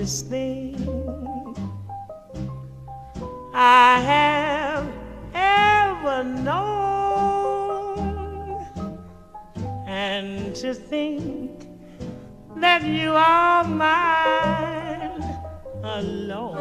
sweetest thing I have ever known. And to think that you are mine alone.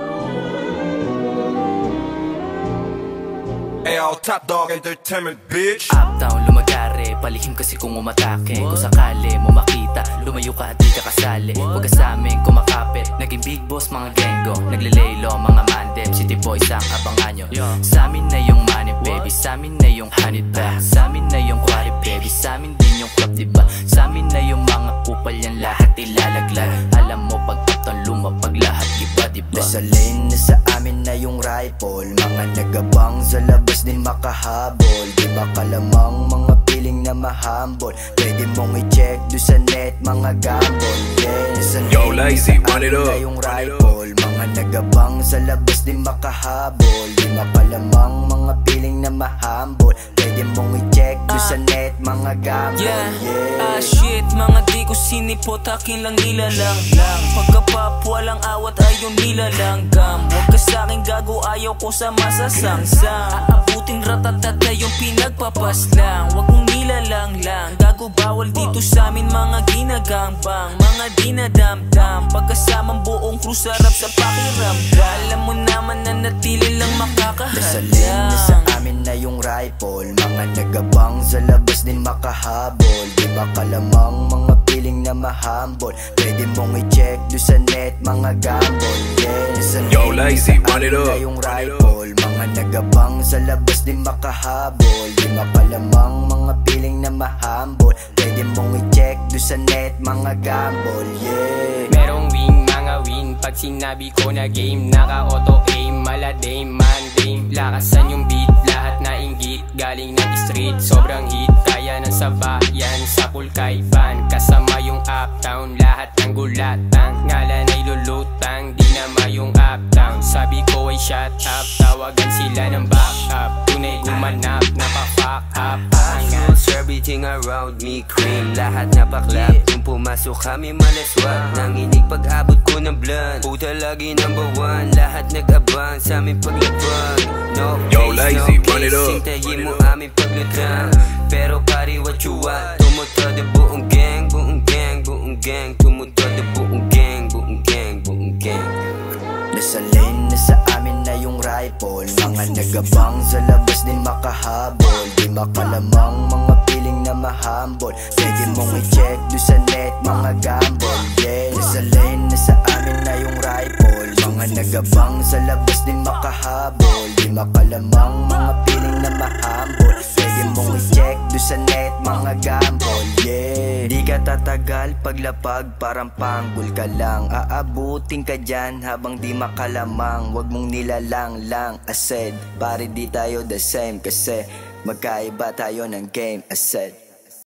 Ayo, Top Dog Entertainment, bitch. Uptown, lumagare, palihim kasi kung umatake. Kung sakali mo makita, lumayo ka at di ka kasali. Huwag ka sa amin kumakapit, naging big boss mga genggo. Naglelaylo mga mandem, city boys ang abangan nyo. Sa amin na yung money baby, sa amin na yung honey back. Sa amin na yung quarry baby, sa amin din yung club diba. Sa amin na yung mga kupal yan lahat ilalaglag. Alam mo pag uptown lumapag lahat iba diba. Nasa lane na sa amin na yung rifle, mga nagabang sa labas din makahabol. Di ba kalamang mga piling na mahambol, pwede mong i-check do sa net mga gambol. Yeah, nasa Yo, lane Lazy, na sa run it amin up, na yung rifle, mga nagabang sa labas din makahabol. Di ba kalamang mga piling na mahambol, pwede mong i-check do sa net mga gambol. Yeah, shit, mga di ko sinipot, akin lang nilalang lang. Pagkapap, walang awat, ayaw nilalanggam. Huwag ka sa'king gago, ayaw ko sa masasangsang. Aabutin ratatata yung pinagpapaslang. Huwag mong nilalang lang, gago bawal dito sa'min mga ginagangbang. Mga dinadamdam, pagkasamang buong crew sarap sa pakiramdam. Alam mo naman na natili lang makakahadlang. Nasa lane na sa amin na yung rifle, mga nagabang sa labas din makahabol. Di ba kalamang mga piling na mahambol, pwede mong i-check do sa net mga gambol. Yeah, nasa Yo, lane Lazy, na sa run it amin up, na yung rifle, mga nagabang sa labas din makahabol. Di ba kalamang mga piling na mahambol, pwede mong i-check do sa net mga gambol. Yeah, merong wing, mga win. Pag sinabi ko na game, naka-auto-aim, maladame, mandame. Lakasan yung beat, lahat na inggit, galing ng street. Sobrang hit, kaya ng sabayan, sa pulkay fan. Kasama yung uptown, lahat ng gulatang. Ngalan ay lulutang, di nama yung uptown. Sabi ko ay shut up, tawagan sila ng back up. Tunay gumanap, napafuck up. Everything around me cream, lahat na bakla. Nung pumasok kami malaswag, nanginig pag-abot ko ng blunt. Puta lagi number one, lahat nag-abang sa aming paglabang. No Yo, face, Lazy, no run it case, up, hintayin mo aming paglutang. Pero pari what you want, tumutod buong gang, buong gang, buong gang. Tumutod buong gang, buong gang, buong gang. nasa lane na sa amin na yung rifle, mga nagabang sa labas din makahabol. Di makalamang mga piling na mahambol, pwede mong i-check do sa net mga gambol. Yeah, nasa lane na sa amin na yung rifle, mga nagabang sa labas din makahabol. Di makalamang mga piling na mahambol, pwede mong i-check do sa net mga gambol. Yeah, di ka tatagal paglapag, parang panggol ka lang. Aabutin ka dyan habang di makalamang, wag mong nilalang lang. I said, pare di tayo the same kasi magkaiba tayo ng game. I said